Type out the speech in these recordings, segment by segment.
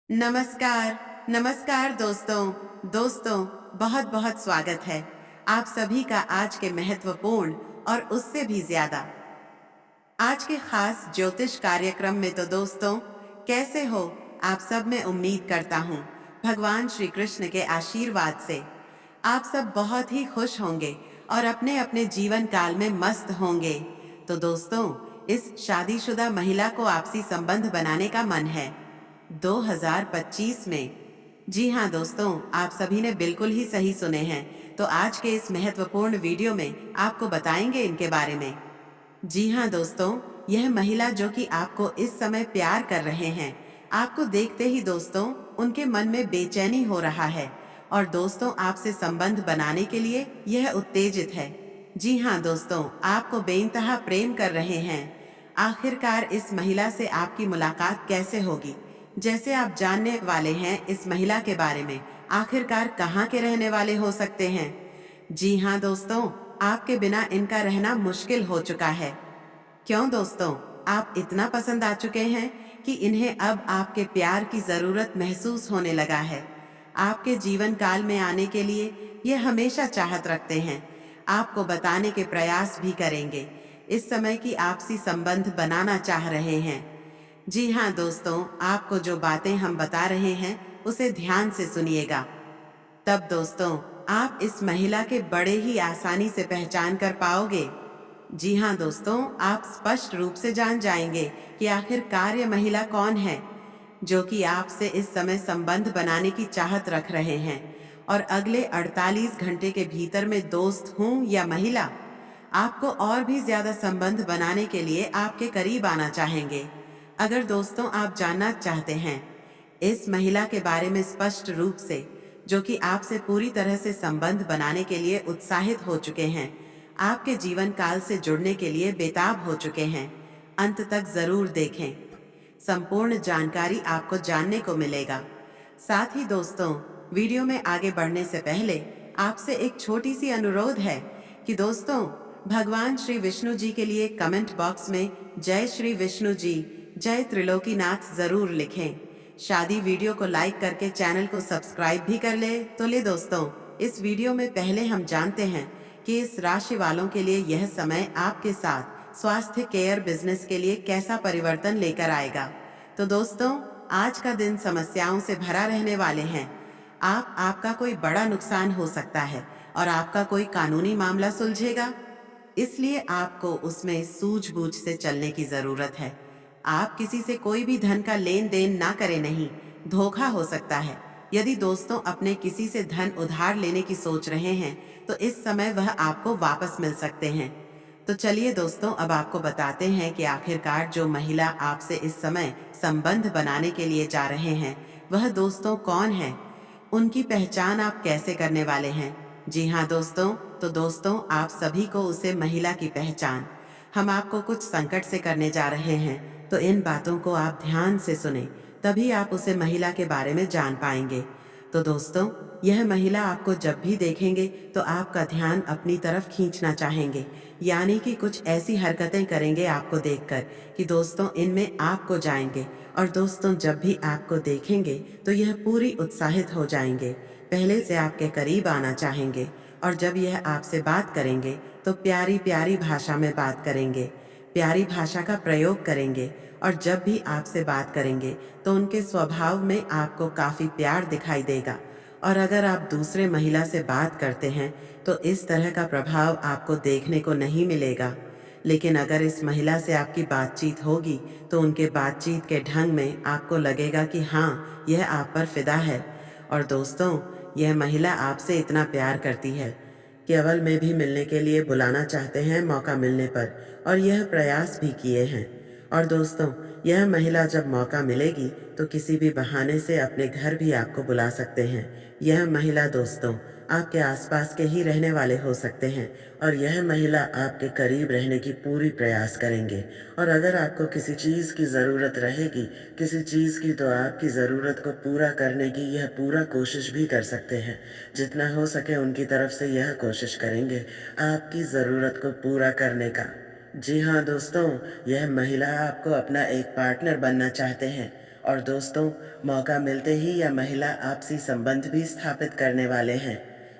नमस्कार, नमस्कार दोस्तों, बहुत बहुत स्वागत है आप सभी का आज के महत्वपूर्ण और उससे भी ज्यादा आज के खास ज्योतिष कार्यक्रम में। तो दोस्तों, कैसे हो आप सब? मैं उम्मीद करता हूँ भगवान श्री कृष्ण के आशीर्वाद से आप सब बहुत ही खुश होंगे और अपने अपने जीवन काल में मस्त होंगे। तो दोस्तों, इस शादीशुदा महिला को आपसी संबंध बनाने का मन है 2025 में। जी हाँ दोस्तों, आप सभी ने बिल्कुल ही सही सुने हैं। तो आज के इस महत्वपूर्ण वीडियो में आपको बताएंगे इनके बारे में। जी हाँ दोस्तों, यह महिला जो कि आपको इस समय प्यार कर रहे हैं, आपको देखते ही दोस्तों उनके मन में बेचैनी हो रहा है और दोस्तों आपसे संबंध बनाने के लिए यह उत्तेजित है। जी हाँ दोस्तों, आपको बेइंतहा प्रेम कर रहे हैं। आखिरकार इस महिला से आपकी मुलाकात कैसे होगी? जैसे आप जानने वाले हैं इस महिला के बारे में, आखिरकार कहाँ के रहने वाले हो सकते हैं? जी हाँ दोस्तों, आपके बिना इनका रहना मुश्किल हो चुका है। क्यों दोस्तों, आप इतना पसंद आ चुके हैं कि इन्हें अब आपके प्यार की जरूरत महसूस होने लगा है। आपके जीवन काल में आने के लिए ये हमेशा चाहत रखते हैं। आपको बताने के प्रयास भी करेंगे। इस समय की आपसी संबंध बनाना चाह रहे हैं। जी हाँ दोस्तों, आपको जो बातें हम बता रहे हैं उसे ध्यान से सुनिएगा। तब दोस्तों, आप इस महिला के बड़े ही आसानी से पहचान कर पाओगे। जी हाँ दोस्तों, आप स्पष्ट रूप से जान जाएंगे कि आखिरकार ये महिला कौन है जो कि आपसे इस समय संबंध बनाने की चाहत रख रहे हैं और अगले 48 घंटे के भीतर में दोस्त हूँ या महिला, आपको और भी ज्यादा संबंध बनाने के लिए आपके करीब आना चाहेंगे। अगर दोस्तों आप जानना चाहते हैं इस महिला के बारे में स्पष्ट रूप से, जो कि आपसे पूरी तरह से संबंध बनाने के लिए उत्साहित हो चुके हैं, आपके जीवन काल से जुड़ने के लिए बेताब हो चुके हैं, अंत तक जरूर देखें। संपूर्ण जानकारी आपको जानने को मिलेगा। साथ ही दोस्तों, वीडियो में आगे बढ़ने से पहले आपसे एक छोटी सी अनुरोध है कि दोस्तों, भगवान श्री विष्णु जी के लिए कमेंट बॉक्स में जय श्री विष्णु जी, जय त्रिलोकीनाथ जरूर लिखें। शादी वीडियो को लाइक करके चैनल को सब्सक्राइब भी कर ले। तो ले दोस्तों, इस वीडियो में पहले हम जानते हैं कि इस राशि वालों के लिए यह समय आपके साथ स्वास्थ्य केयर बिजनेस के लिए कैसा परिवर्तन लेकर आएगा। तो दोस्तों, आज का दिन समस्याओं से भरा रहने वाले हैं। आपका कोई बड़ा नुकसान हो सकता है और आपका कोई कानूनी मामला सुलझेगा, इसलिए आपको उसमें सूझबूझ से चलने की जरूरत है। आप किसी से कोई भी धन का लेन देन ना करें, नहीं, धोखा हो सकता है। यदि दोस्तों अपने किसी से धन उधार लेने की सोच रहे हैं तो इस समय वह आपको वापस मिल सकते हैं। तो चलिए दोस्तों, अब आपको बताते हैं कि आखिरकार जो महिला आपसे इस समय संबंध बनाने के लिए जा रहे हैं वह दोस्तों कौन है, उनकी पहचान आप कैसे करने वाले हैं। जी हाँ दोस्तों, तो दोस्तों आप सभी को उसे महिला की पहचान हम आपको कुछ संकट से करने जा रहे हैं। तो इन बातों को आप ध्यान से सुने, तभी आप उसे महिला के बारे में जान पाएंगे। तो दोस्तों, यह महिला आपको जब भी देखेंगे तो आपका ध्यान अपनी तरफ खींचना चाहेंगे, यानी कि कुछ ऐसी हरकतें करेंगे आपको देखकर कि दोस्तों इनमें आपको जाएंगे। और दोस्तों जब भी आपको देखेंगे तो यह पूरी उत्साहित हो जाएंगे, पहले से आपके करीब आना चाहेंगे। और जब यह आपसे बात करेंगे तो प्यारी प्यारी भाषा में बात करेंगे, प्यारी भाषा का प्रयोग करेंगे। और जब भी आपसे बात करेंगे तो उनके स्वभाव में आपको काफी प्यार दिखाई देगा। और अगर आप दूसरे महिला से बात करते हैं तो इस तरह का प्रभाव आपको देखने को नहीं मिलेगा। लेकिन अगर इस महिला से आपकी बातचीत होगी तो उनके बातचीत के ढंग में आपको लगेगा कि हाँ, यह आप पर फिदा है। और दोस्तों, यह महिला आपसे इतना प्यार करती है कि केवल में भी मिलने के लिए बुलाना चाहते हैं मौका मिलने पर, और यह प्रयास भी किए हैं। और दोस्तों, यह महिला जब मौका मिलेगी तो किसी भी बहाने से अपने घर भी आपको बुला सकते हैं। यह महिला दोस्तों आपके आसपास के ही रहने वाले हो सकते हैं और यह महिला आपके करीब रहने की पूरी प्रयास करेंगे। और अगर आपको किसी चीज़ की ज़रूरत रहेगी, किसी चीज़ की, तो आपकी ज़रूरत को पूरा करने की यह पूरा कोशिश भी कर सकते हैं। जितना हो सके उनकी तरफ से यह कोशिश करेंगे आपकी ज़रूरत को पूरा करने का। जी हाँ दोस्तों, यह महिला आपको अपना एक पार्टनर बनना चाहते हैं और दोस्तों, मौका मिलते ही यह महिला आपसी संबंध भी स्थापित करने वाले हैं।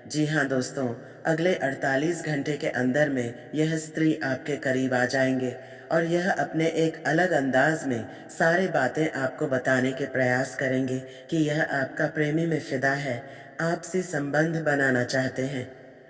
जी हाँ दोस्तों, अगले 48 घंटे के अंदर में यह स्त्री आपके करीब आ जाएंगे और यह अपने एक अलग अंदाज में सारी बातें आपको बताने के प्रयास करेंगे कि यह आपका प्रेमी में फिदा है, आपसी संबंध बनाना चाहते हैं।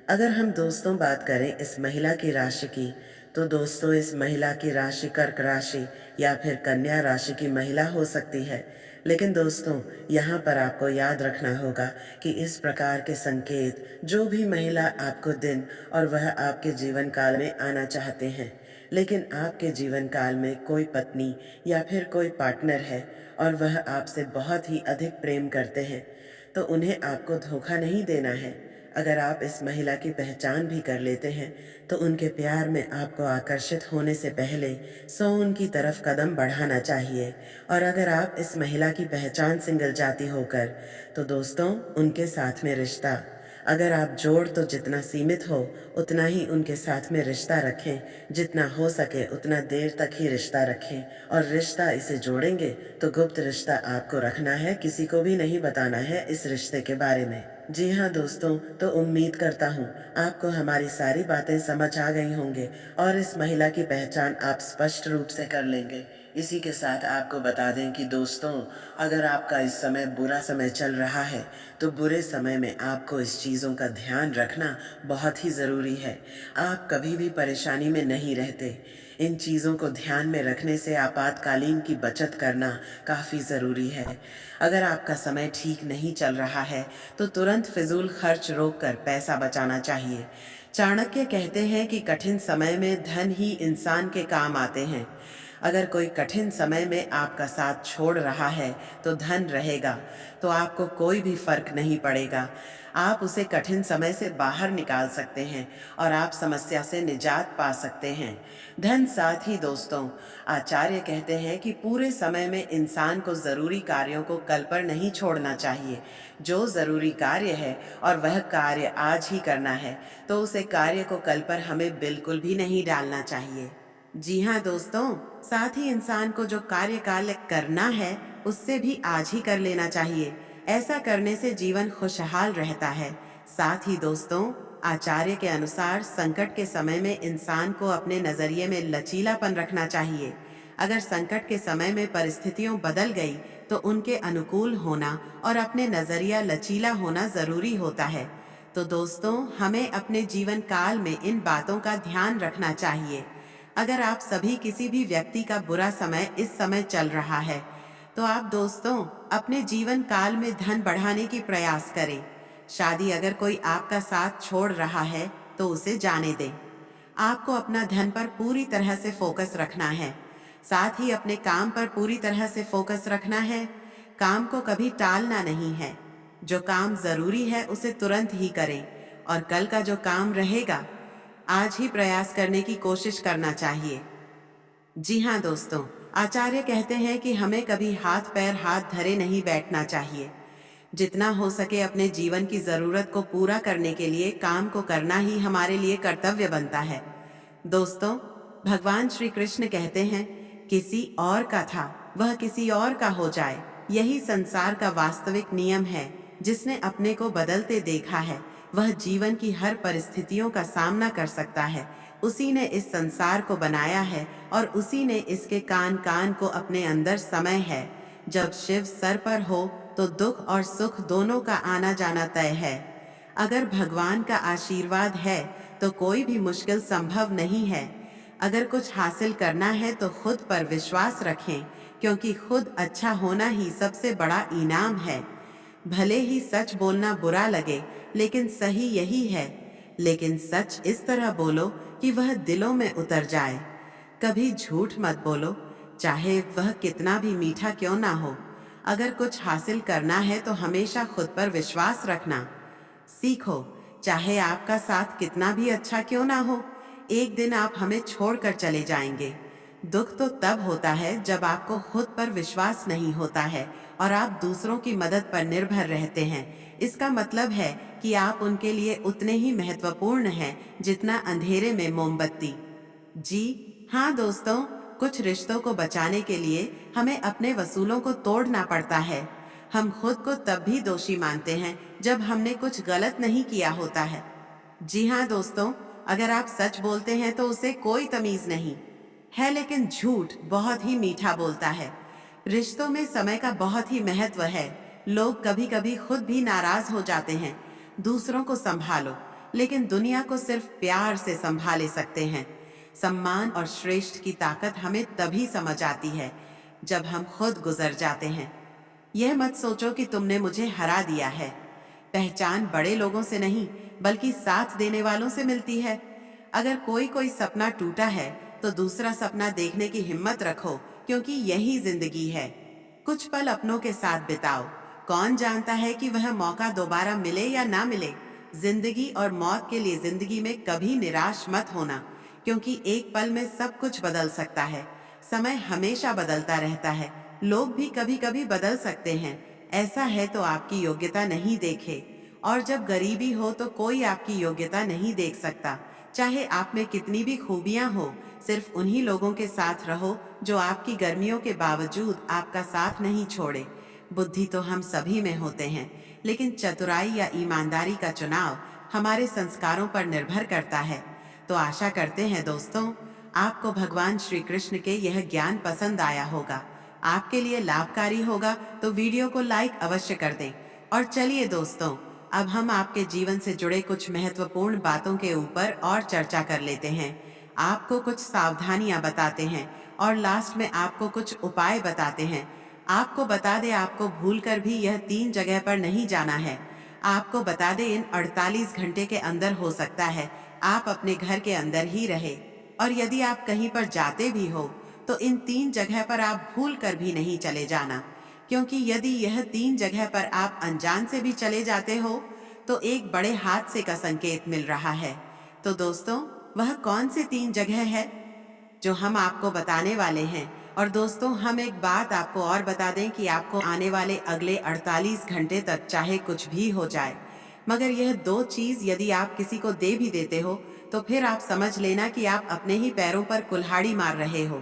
अगर हम दोस्तों बात करें इस महिला की राशि की, तो दोस्तों इस महिला की राशि कर्क राशि या फिर कन्या राशि की महिला हो सकती है। लेकिन दोस्तों, यहाँ पर आपको याद रखना होगा कि इस प्रकार के संकेत जो भी महिला आपको दिन और वह आपके जीवन काल में आना चाहते हैं, लेकिन आपके जीवन काल में कोई पत्नी या फिर कोई पार्टनर है और वह आपसे बहुत ही अधिक प्रेम करते हैं, तो उन्हें आपको धोखा नहीं देना है। अगर आप इस महिला की पहचान भी कर लेते हैं, तो उनके प्यार में आपको आकर्षित होने से पहले उनकी तरफ कदम बढ़ाना चाहिए। और अगर आप इस महिला की पहचान सिंगल जाति होकर, तो दोस्तों उनके साथ में रिश्ता, अगर आप जोड़ तो जितना सीमित हो उतना ही उनके साथ में रिश्ता रखें, जितना हो सके उतना देर तक ही रिश्ता रखें। और रिश्ता इसे जोड़ेंगे तो गुप्त रिश्ता आपको रखना है, किसी को भी नहीं बताना है इस रिश्ते के बारे में। जी हाँ दोस्तों, तो उम्मीद करता हूँ आपको हमारी सारी बातें समझ आ गई होंगे और इस महिला की पहचान आप स्पष्ट रूप से कर लेंगे। इसी के साथ आपको बता दें कि दोस्तों, अगर आपका इस समय बुरा समय चल रहा है, तो बुरे समय में आपको इस चीज़ों का ध्यान रखना बहुत ही ज़रूरी है। आप कभी भी परेशानी में नहीं रहते। इन चीज़ों को ध्यान में रखने से आपातकालीन की बचत करना काफ़ी ज़रूरी है। अगर आपका समय ठीक नहीं चल रहा है, तो तुरंत फिजूल खर्च रोककर पैसा बचाना चाहिए। चाणक्य कहते हैं कि कठिन समय में धन ही इंसान के काम आते हैं। अगर कोई कठिन समय में आपका साथ छोड़ रहा है, तो धन रहेगा तो आपको कोई भी फर्क नहीं पड़ेगा। आप उसे कठिन समय से बाहर निकाल सकते हैं और आप समस्या से निजात पा सकते हैं। धन साथ ही दोस्तों, आचार्य कहते हैं कि पूरे समय में इंसान को ज़रूरी कार्यों को कल पर नहीं छोड़ना चाहिए। जो ज़रूरी कार्य है और वह कार्य आज ही करना है, तो उसे कार्य को कल पर हमें बिल्कुल भी नहीं डालना चाहिए। जी हाँ दोस्तों, साथ ही इंसान को जो कार्यकाल करना है उससे भी आज ही कर लेना चाहिए। ऐसा करने से जीवन खुशहाल रहता है। साथ ही दोस्तों, आचार्य के अनुसार संकट के समय में इंसान को अपने नजरिए में लचीलापन रखना चाहिए। अगर संकट के समय में परिस्थितियां बदल गई, तो उनके अनुकूल होना और अपने नजरिया लचीला होना जरूरी होता है। तो दोस्तों, हमें अपने जीवन काल में इन बातों का ध्यान रखना चाहिए। अगर आप सभी किसी भी व्यक्ति का बुरा समय इस समय चल रहा है, तो आप दोस्तों अपने जीवन काल में धन बढ़ाने की प्रयास करें। शादी अगर कोई आपका साथ छोड़ रहा है, तो उसे जाने दें। आपको अपना धन पर पूरी तरह से फोकस रखना है। साथ ही अपने काम पर पूरी तरह से फोकस रखना है। काम को कभी टालना नहीं है। जो काम जरूरी है उसे तुरंत ही करें और कल का जो काम रहेगा, आज ही प्रयास करने की कोशिश करना चाहिए। जी हाँ दोस्तों, आचार्य कहते हैं कि हमें कभी हाथ पैर हाथ धरे नहीं बैठना चाहिए। जितना हो सके अपने जीवन की जरूरत को पूरा करने के लिए काम को करना ही हमारे लिए कर्तव्य बनता है। दोस्तों, भगवान श्री कृष्ण कहते हैं, किसी और का था वह किसी और का हो जाए, यही संसार का वास्तविक नियम है। जिसने अपने को बदलते देखा है, वह जीवन की हर परिस्थितियों का सामना कर सकता है। उसी ने इस संसार को बनाया है और उसी ने इसके कान कान को अपने अंदर समय है। जब शिव सर पर हो, तो दुख और सुख दोनों का आना जाना तय है। अगर भगवान का आशीर्वाद है, तो कोई भी मुश्किल संभव नहीं है। अगर कुछ हासिल करना है तो खुद पर विश्वास रखें, क्योंकि खुद अच्छा होना ही सबसे बड़ा इनाम है। भले ही सच बोलना बुरा लगे, लेकिन सही यही है। लेकिन सच इस तरह बोलो कि वह दिलों में उतर जाए। कभी झूठ मत बोलो, चाहे वह कितना भी मीठा क्यों ना हो। अगर कुछ हासिल करना है तो हमेशा खुद पर विश्वास रखना सीखो। चाहे आपका साथ कितना भी अच्छा क्यों ना हो, एक दिन आप हमें छोड़कर चले जाएंगे। दुख तो तब होता है जब आपको खुद पर विश्वास नहीं होता है और आप दूसरों की मदद पर निर्भर रहते हैं। इसका मतलब है कि आप उनके लिए उतने ही महत्वपूर्ण हैं जितना अंधेरे में मोमबत्ती। जी हाँ दोस्तों, कुछ रिश्तों को बचाने के लिए हमें अपने वसूलों को तोड़ना पड़ता है। हम खुद को तब भी दोषी मानते हैं जब हमने कुछ गलत नहीं किया होता है। जी हाँ दोस्तों, अगर आप सच बोलते हैं तो उसे कोई तमीज नहीं है, लेकिन झूठ बहुत ही मीठा बोलता है। रिश्तों में समय का बहुत ही महत्व है। लोग कभी कभी खुद भी नाराज हो जाते हैं। दूसरों को संभालो, लेकिन दुनिया को सिर्फ प्यार से संभाले सकते हैं। सम्मान और श्रेष्ठ की ताकत हमें तभी समझ आती है जब हम खुद गुजर जाते हैं। यह मत सोचो कि तुमने मुझे हरा दिया है। पहचान बड़े लोगों से नहीं, बल्कि साथ देने वालों से मिलती है। अगर कोई कोई सपना टूटा है तो दूसरा सपना देखने की हिम्मत रखो, क्योंकि यही जिंदगी है। कुछ पल अपनों के साथ बिताओ। कौन जानता है कि वह मौका दोबारा मिले या ना मिले। जिंदगी और मौत के लिए जिंदगी में कभी निराश मत होना, क्योंकि एक पल में सब कुछ बदल सकता है। समय हमेशा बदलता रहता है। लोग भी कभी कभी बदल सकते हैं। ऐसा है तो आपकी योग्यता नहीं देखे। और जब गरीबी हो तो कोई आपकी योग्यता नहीं देख सकता। चाहे आप में कितनी भी खूबियां हो, सिर्फ उन्हीं लोगों के साथ रहो जो आपकी गर्मियों के बावजूद आपका साथ नहीं छोड़े। बुद्धि तो हम सभी में होते हैं, लेकिन चतुराई या ईमानदारी का चुनाव हमारे संस्कारों पर निर्भर करता है। तो आशा करते हैं दोस्तों, आपको भगवान श्री कृष्ण के यह ज्ञान पसंद आया होगा, आपके लिए लाभकारी होगा। तो वीडियो को लाइक अवश्य कर दें। और चलिए दोस्तों, अब हम आपके जीवन से जुड़े कुछ महत्वपूर्ण बातों के ऊपर और चर्चा कर लेते हैं। आपको कुछ सावधानियां बताते हैं और लास्ट में आपको कुछ उपाय बताते हैं। आपको बता दें, आपको भूलकर भी यह 3 जगह पर नहीं जाना है। आपको बता दें, इन 48 घंटे के अंदर हो सकता है आप अपने घर के अंदर ही रहे। और यदि आप कहीं पर जाते भी हो तो इन 3 जगह पर आप भूल कर भी नहीं चले जाना, क्योंकि यदि यह 3 जगह पर आप अनजान से भी चले जाते हो तो एक बड़े हादसे का संकेत मिल रहा है। तो दोस्तों, वह कौन सी 3 जगह है जो हम आपको बताने वाले हैं। और दोस्तों, हम एक बात आपको और बता दें कि आपको आने वाले अगले 48 घंटे तक चाहे कुछ भी हो जाए, मगर यह 2 चीज यदि आप किसी को दे भी देते हो तो फिर आप समझ लेना कि आप अपने ही पैरों पर कुल्हाड़ी मार रहे हो,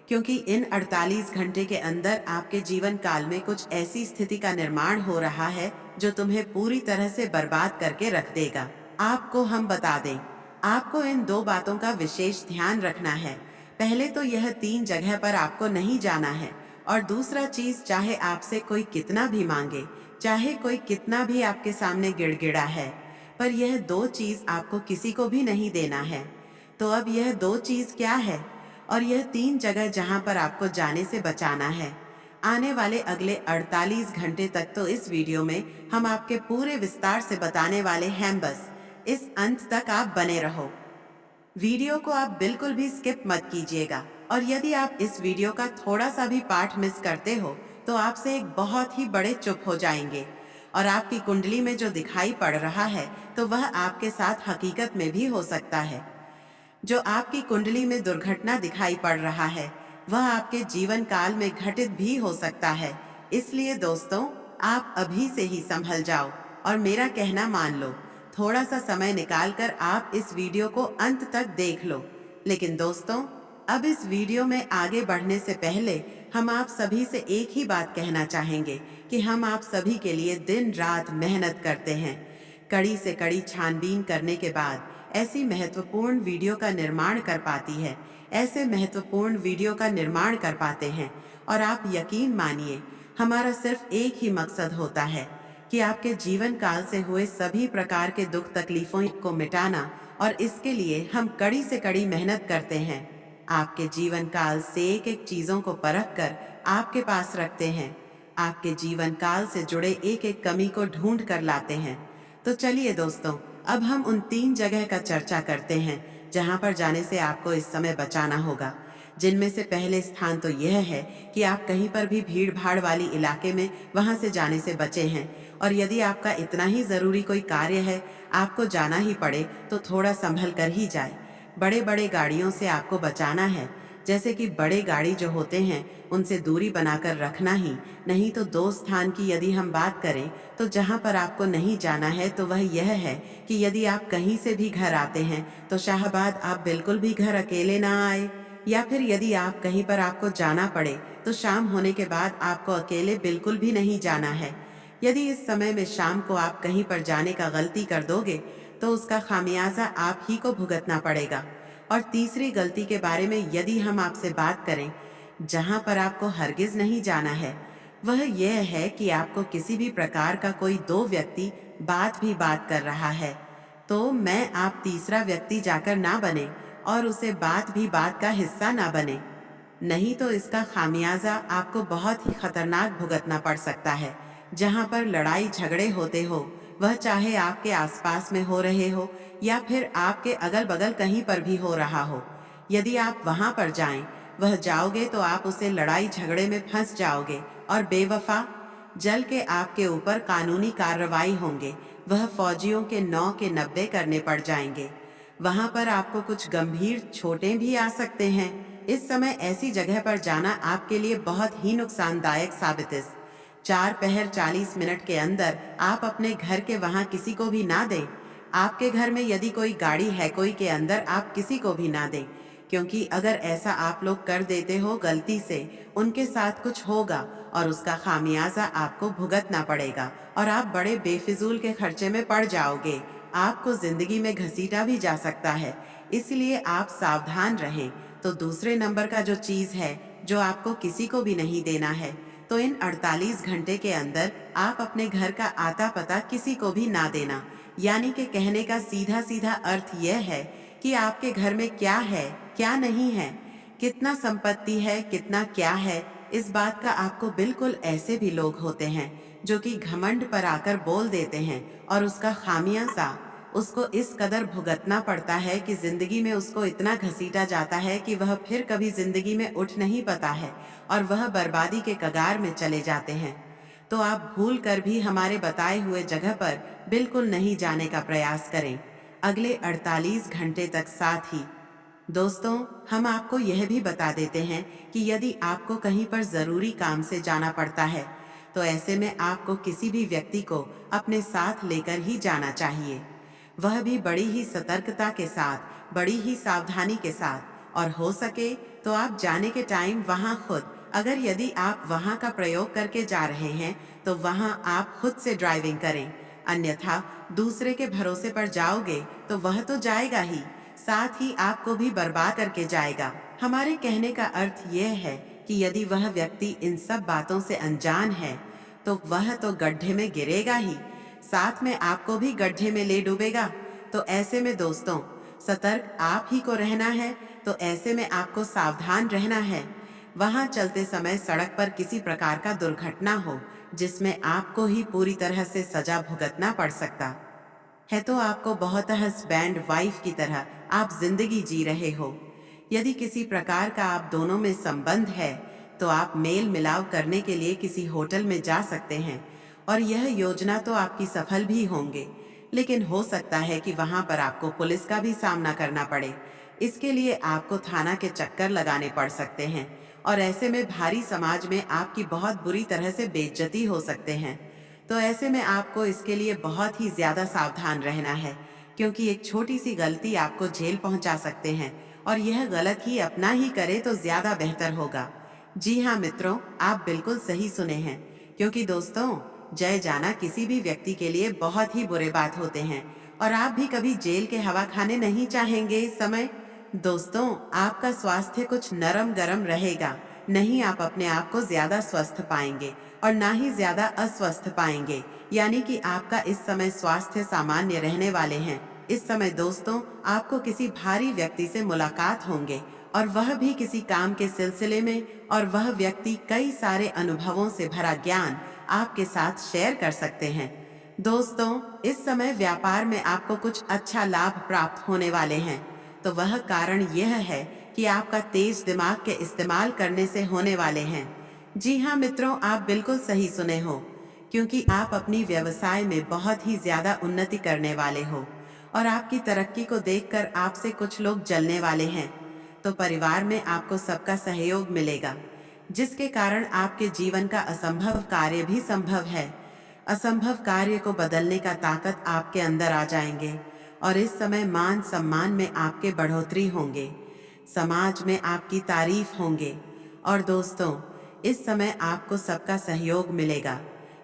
क्योंकि इन 48 घंटे के अंदर आपके जीवन काल में कुछ ऐसी स्थिति का निर्माण हो रहा है जो तुम्हें पूरी तरह से बर्बाद करके रख देगा। आपको हम बता दें, आपको इन 2 बातों का विशेष ध्यान रखना है। पहले तो यह 3 जगह पर आपको नहीं जाना है। और दूसरा चीज, चाहे आपसे कोई कितना भी मांगे, चाहे कोई कितना भी आपके सामने गिड़गिड़ा है, पर यह 2 चीज आपको किसी को भी नहीं देना है। तो अब यह 2 चीज क्या है और यह 3 जगह जहां पर आपको जाने से बचाना है। आने वाले अगले 48 घंटे तक तो इस वीडियो में हम आपके पूरे विस्तार से बताने वाले हैं। बस इस अंत तक आप बने रहो। वीडियो को आप बिल्कुल भी स्किप मत कीजिएगा। और यदि आप इस वीडियो का थोड़ा सा भी पार्ट मिस करते हो तो आपसे एक बहुत ही बड़े चुप हो जाएंगे। और आपकी कुंडली में जो दिखाई पड़ रहा है तो वह आपके साथ हकीकत में भी हो सकता है। जो आपकी कुंडली में दुर्घटना दिखाई पड़ रहा है वह आपके जीवन काल में घटित भी हो सकता है। इसलिए दोस्तों, आप अभी से ही संभल जाओ और मेरा कहना मान लो। थोड़ा सा समय निकालकर आप इस वीडियो को अंत तक देख लो। लेकिन दोस्तों, अब इस वीडियो में आगे बढ़ने से पहले हम आप सभी से एक ही बात कहना चाहेंगे कि हम आप सभी के लिए दिन रात मेहनत करते हैं। कड़ी से कड़ी छानबीन करने के बाद ऐसी महत्वपूर्ण वीडियो का निर्माण कर पाती है, ऐसे महत्वपूर्ण वीडियो का निर्माण कर पाते हैं। और आप यकीन मानिए, हमारा सिर्फ एक ही मकसद होता है कि आपके जीवन काल से हुए सभी प्रकार के दुख तकलीफों को मिटाना। और इसके लिए हम कड़ी से कड़ी मेहनत करते हैं। आपके जीवन काल से एक एक चीजों को परख कर आपके पास रखते हैं। आपके जीवन काल से जुड़े एक एक कमी को ढूंढ कर लाते हैं। तो चलिए दोस्तों, अब हम उन 3 जगह का चर्चा करते हैं जहां पर जाने से आपको इस समय बचाना होगा। जिनमें से पहले स्थान तो यह है कि आप कहीं पर भी भीड़ भाड़ वाली इलाके में वहां से जाने से बचे हैं। और यदि आपका इतना ही जरूरी कोई कार्य है, आपको जाना ही पड़े, तो थोड़ा संभल कर ही जाए। बड़े बड़े गाड़ियों से आपको बचाना है। जैसे कि बड़े गाड़ी जो होते हैं उनसे दूरी बनाकर रखना ही। नहीं तो 2 स्थान की यदि हम बात करें तो जहां पर आपको नहीं जाना है तो वह यह है कि यदि आप कहीं से भी घर आते हैं तो शाहबाद आप बिल्कुल भी घर अकेले ना आए। या फिर यदि आप कहीं पर आपको जाना पड़े तो शाम होने के बाद आपको अकेले बिल्कुल भी नहीं जाना है। यदि इस समय में शाम को आप कहीं पर जाने का गलती कर दोगे तो उसका खामियाजा आप ही को भुगतना पड़ेगा। और तीसरी गलती के बारे में यदि हम आपसे बात करें, जहां पर आपको हरगिज नहीं जाना है, वह यह है कि आपको किसी भी प्रकार का कोई दो व्यक्ति बात कर रहा है तो मैं आप तीसरा व्यक्ति जाकर ना बने और उसे बात का हिस्सा ना बने। नहीं तो इसका खामियाजा आपको बहुत ही खतरनाक भुगतना पड़ सकता है। जहां पर लड़ाई झगड़े होते हो, वह चाहे आपके आसपास में हो रहे हो या फिर आपके अगल बगल कहीं पर भी हो रहा हो, यदि आप वहां पर जाओगे तो आप उसे लड़ाई झगड़े में फंस जाओगे और बेवफा जल के आपके ऊपर कानूनी कार्रवाई होंगे। वह फौजियों के 9 के 90 करने पड़ जाएंगे। वहां पर आपको कुछ गंभीर चोटें भी आ सकते हैं। इस समय ऐसी जगह पर जाना आपके लिए बहुत ही नुकसानदायक साबित है। 4 पहर 40 मिनट के अंदर आप अपने घर के वहां किसी को भी ना दें। आपके घर में यदि कोई गाड़ी है कोई के अंदर, आप किसी को भी ना दें, क्योंकि अगर ऐसा आप लोग कर देते हो गलती से, उनके साथ कुछ होगा और उसका खामियाजा आपको भुगतना पड़ेगा और आप बड़े बेफिजूल के खर्चे में पड़ जाओगे। आपको जिंदगी में घसीटा भी जा सकता है, इसलिए आप सावधान रहें। तो दूसरे नंबर का जो चीज है जो आपको किसी को भी नहीं देना है, तो इन 48 घंटे के अंदर आप अपने घर का आता पता किसी को भी ना देना। यानी कि कहने का सीधा सीधा अर्थ यह है कि आपके घर में क्या है क्या नहीं है, कितना संपत्ति है कितना क्या है, इस बात का आपको बिल्कुल ऐसे भी लोग होते हैं जो कि घमंड पर आकर बोल देते हैं और उसका खामियाजा उसको इस कदर भुगतना पड़ता है कि जिंदगी में उसको इतना घसीटा जाता है कि वह फिर कभी जिंदगी में उठ नहीं पाता है और वह बर्बादी के कगार में चले जाते हैं। तो आप भूल कर भी हमारे बताए हुए जगह पर बिल्कुल नहीं जाने का प्रयास करें अगले 48 घंटे तक। साथ ही दोस्तों, हम आपको यह भी बता देते हैं कि यदि आपको कहीं पर जरूरी काम से जाना पड़ता है तो ऐसे में आपको किसी भी व्यक्ति को अपने साथ लेकर ही जाना चाहिए, वह भी बड़ी ही सतर्कता के साथ, बड़ी ही सावधानी के साथ। और हो सके तो आप जाने के टाइम वहां खुद, अगर यदि आप वहां का प्रयोग करके जा रहे हैं तो वहां आप खुद से ड्राइविंग करें। अन्यथा दूसरे के भरोसे पर जाओगे तो वह तो जाएगा ही, साथ ही आपको भी बर्बाद करके जाएगा। हमारे कहने का अर्थ यह है कि यदि वह व्यक्ति इन सब बातों से अनजान है तो वह तो गड्ढे में गिरेगा ही, साथ में आपको भी गड्ढे में ले डूबेगा। तो ऐसे में दोस्तों, सतर्क आप ही को रहना है। तो ऐसे में आपको सावधान रहना है। वहां चलते समय सड़क पर किसी प्रकार का दुर्घटना हो जिसमें आपको ही पूरी तरह से सजा भुगतना पड़ सकता है तो आपको बहुत हस्बैंड वाइफ की तरह आप जिंदगी जी रहे हो। यदि किसी प्रकार का आप दोनों में संबंध है तो आप मेल मिलाप करने के लिए किसी होटल में जा सकते हैं और यह योजना तो आपकी सफल भी होंगे, लेकिन हो सकता है कि वहां पर आपको पुलिस का भी सामना करना पड़े। इसके लिए आपको थाना के चक्कर लगाने पड़ सकते हैं और ऐसे में भारी समाज में आपकी बहुत बुरी तरह से बेइज्जती हो सकते हैं। तो ऐसे में आपको इसके लिए बहुत ही ज्यादा सावधान रहना है, क्योंकि एक छोटी सी गलती आपको जेल पहुंचा सकते हैं और यह गलत ही अपना ही करे तो ज्यादा बेहतर होगा। जी हाँ मित्रों, आप बिल्कुल सही सुने हैं, क्योंकि दोस्तों, जय जाना किसी भी व्यक्ति के लिए बहुत ही बुरे बात होते हैं और आप भी कभी जेल के हवा खाने नहीं चाहेंगे इस समय। दोस्तों, आपका स्वास्थ्य कुछ नरम गरम रहेगा, नहीं आप अपने आप को ज्यादा स्वस्थ पाएंगे और ना ही ज्यादा अस्वस्थ पाएंगे, यानी कि आपका इस समय स्वास्थ्य सामान्य रहने वाले हैं। इस समय दोस्तों, आपको किसी भारी व्यक्ति से मुलाकात होंगे और वह भी किसी काम के सिलसिले में, और वह व्यक्ति कई सारे अनुभवों से भरा ज्ञान आपके साथ शेयर कर सकते हैं। दोस्तों, इस समय व्यापार में आपको कुछ अच्छा लाभ प्राप्त होने वाले हैं, तो वह कारण यह है कि आपका तेज दिमाग के इस्तेमाल करने से होने वाले हैं। जी हाँ मित्रों, आप बिल्कुल सही सुने हो, क्योंकि आप अपनी व्यवसाय में बहुत ही ज्यादा उन्नति करने वाले हो और आपकी तरक्की को देखकर आपसे कुछ लोग जलने वाले हैं। तो परिवार में आपको सबका सहयोग मिलेगा, जिसके कारण आपके जीवन का असंभव कार्य भी संभव है। असंभव कार्य को बदलने का ताकत आपके अंदर आ जाएंगे और इस समय मान सम्मान में आपके बढ़ोतरी होंगे। समाज में आपकी तारीफ होंगे और दोस्तों इस समय आपको सबका सहयोग मिलेगा,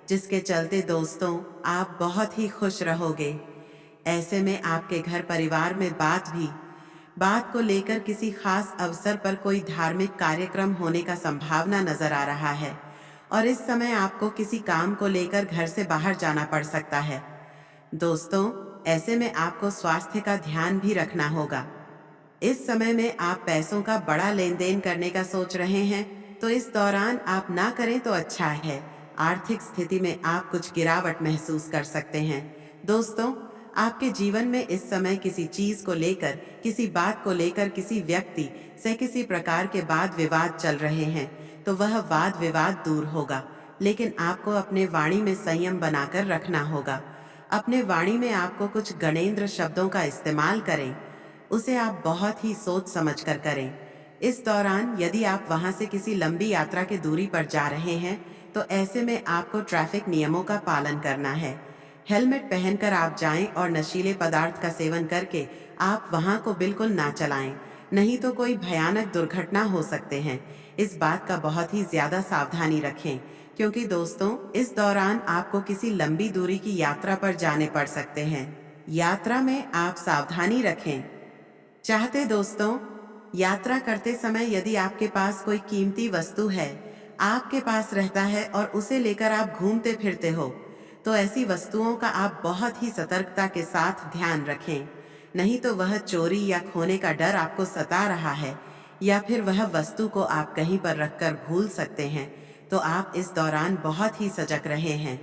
जिसके चलते दोस्तों आप बहुत ही खुश रहोगे। ऐसे में आपके घर परिवार में बात को लेकर किसी खास अवसर पर कोई धार्मिक कार्यक्रम होने का संभावना नजर आ रहा है और इस समय आपको किसी काम को लेकर घर से बाहर जाना पड़ सकता है। दोस्तों ऐसे में आपको स्वास्थ्य का ध्यान भी रखना होगा। इस समय में आप पैसों का बड़ा लेन देन करने का सोच रहे हैं, तो इस दौरान आप ना करें तो अच्छा है। आर्थिक स्थिति में आप कुछ गिरावट महसूस कर सकते हैं। दोस्तों आपके जीवन में इस समय किसी चीज को लेकर, किसी बात को लेकर, किसी व्यक्ति से किसी प्रकार के वाद विवाद चल रहे हैं, तो वह वाद विवाद दूर होगा, लेकिन आपको अपने वाणी में संयम बनाकर रखना होगा। अपने वाणी में आपको कुछ गणेंद्र शब्दों का इस्तेमाल करें, उसे आप बहुत ही सोच समझ कर करें। इस दौरान यदि आप वहां से किसी लंबी यात्रा की दूरी पर जा रहे हैं, तो ऐसे में आपको ट्रैफिक नियमों का पालन करना है। हेलमेट पहनकर आप जाएं और नशीले पदार्थ का सेवन करके आप वहां को बिल्कुल ना चलाएं, नहीं तो कोई भयानक दुर्घटना हो सकते हैं। इस बात का बहुत ही ज्यादा सावधानी रखें, क्योंकि दोस्तों इस दौरान आपको किसी लंबी दूरी की यात्रा पर जाने पड़ सकते हैं। यात्रा में आप सावधानी रखें। चाहते दोस्तों यात्रा करते समय यदि आपके पास कोई कीमती वस्तु है, आपके पास रहता है और उसे लेकर आप घूमते फिरते हो, तो ऐसी वस्तुओं का आप बहुत ही सतर्कता के साथ ध्यान रखें, नहीं तो वह चोरी या खोने का डर आपको सता रहा है, या फिर वह वस्तु को आप कहीं पर रखकर भूल सकते हैं, तो आप इस दौरान बहुत ही सजग रहे हैं।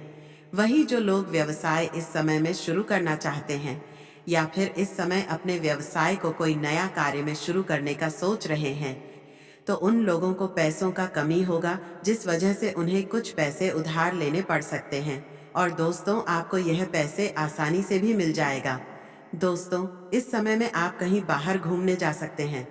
वही जो लोग व्यवसाय इस समय में शुरू करना चाहते हैं, या फिर इस समय अपने व्यवसाय को कोई नया कार्य में शुरू करने का सोच रहे हैं, तो उन लोगों को पैसों का कमी होगा, जिस वजह से उन्हें कुछ पैसे उधार लेने पड़ सकते हैं, और दोस्तों आपको यह पैसे आसानी से भी मिल जाएगा। दोस्तों इस समय में आप कहीं बाहर घूमने जा सकते हैं।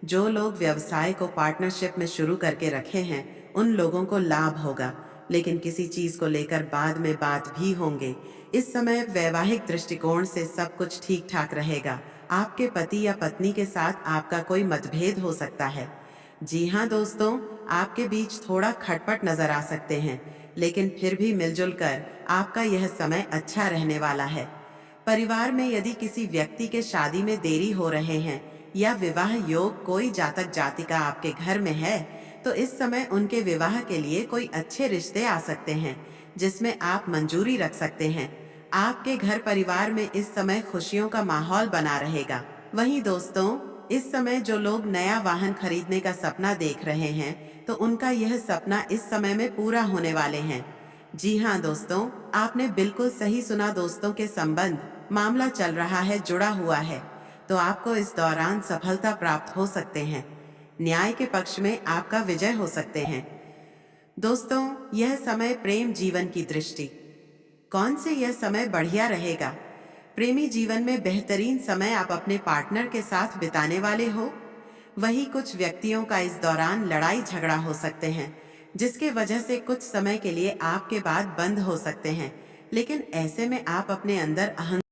जो लोग व्यवसाय को पार्टनरशिप में शुरू करके रखे हैं, उन लोगों को लाभ होगा, लेकिन किसी चीज को लेकर बाद में बात भी होंगे। इस समय वैवाहिक दृष्टिकोण से सब कुछ ठीक ठाक रहेगा। आपके पति या पत्नी के साथ आपका कोई मतभेद हो सकता है। जी हाँ दोस्तों, आपके बीच थोड़ा खटपट नजर आ सकते हैं, लेकिन फिर भी मिलजुल कर आपका यह समय अच्छा रहने वाला है। परिवार में यदि किसी व्यक्ति के शादी में देरी हो रहे हैं या विवाह योग कोई जातक जातिका आपके घर में है, तो इस समय उनके विवाह के लिए कोई अच्छे रिश्ते आ सकते हैं, जिसमें आप मंजूरी रख सकते हैं। आपके घर परिवार में इस समय खुशियों का माहौल बना रहेगा। वहीं दोस्तों इस समय जो लोग नया वाहन खरीदने का सपना देख रहे हैं, तो उनका यह सपना इस समय में पूरा होने वाले हैं। जी हाँ दोस्तों, आपने बिल्कुल सही सुना। दोस्तों के संबंध मामला चल रहा है, जुड़ा हुआ है, तो आपको इस दौरान सफलता प्राप्त हो सकते हैं। न्याय के पक्ष में आपका विजय हो सकते हैं। दोस्तों यह समय प्रेम जीवन की दृष्टि कौन से यह समय बढ़िया रहेगा। प्रेमी जीवन में बेहतरीन समय आप अपने पार्टनर के साथ बिताने वाले हो। वही कुछ व्यक्तियों का इस दौरान लड़ाई झगड़ा हो सकते हैं, जिसके वजह से कुछ समय के लिए आपके बात बंद हो सकते हैं, लेकिन ऐसे में आप अपने अंदर अहंकार